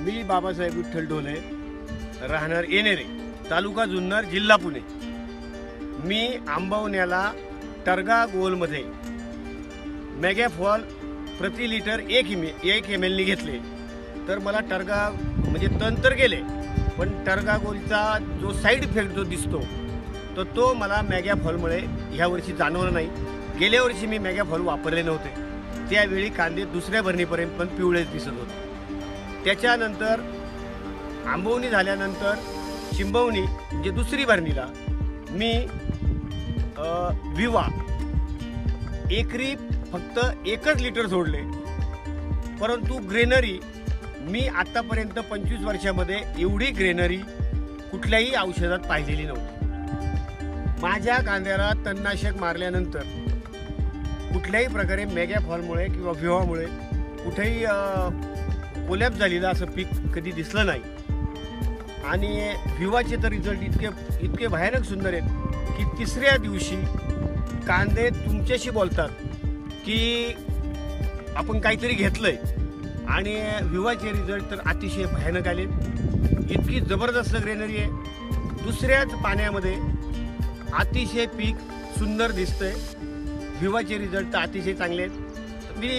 मी बाबासाहेब विठ्ठल ढोले, राहणार येणेरे, तालुका जुन्नर, जिल्हा पुणे। मी आंबवण्याला टर्गा गोलमध्ये मेगाफॉल प्रति लिटर 1 ml नी घेतले, तर मला टर्गा म्हणजे तंतर गेले, पण टर्गा गोलचा जो साईड इफेक्ट जो दिसतो तो मला मेगाफॉलमुळे ह्या वर्षी जाणवला नाही। गेल्या वर्षी मी मेगाफॉल वापरले नव्हते, त्यावेळी कांदे दुसऱ्या भरणीपर्यंत पण पिवळेच दिसत होते। त्याच्यानंतर आंबवणी झाल्यानंतर चिंबवणी म्हणजे दुसरी भरणीला मी विवा एकरी फक्त 1 लिटर सोडले, परंतु ग्रेनरी मी आतापर्यंत 25 वर्षामध्ये एवढी ग्रेनरी कुठल्याही औषधात पाहिलेली नव्हती। माझ्या कांद्याला तणनाशक मारल्यानंतर कुठल्याही प्रकारे मेगाफॉलमुळे किंवा विवामुळे कुठेही कोलॅप्स झालेलं असं पीक कधी दिसलं नाही। आणि विवाचे तर रिझल्ट इतके भयानक सुंदर आहेत की तिसऱ्या दिवशी कांदे तुमच्याशी बोलतात की आपण काहीतरी घेतलंय, आणि विवाचे रिझल्ट तर अतिशय भयानक आले। इतकी जबरदस्त ग्रेनरी आहे, दुसऱ्याच पाण्यामध्ये अतिशय पीक सुंदर दिसतंय। विवाचे रिझल्ट तर अतिशय चांगले आहेत। मी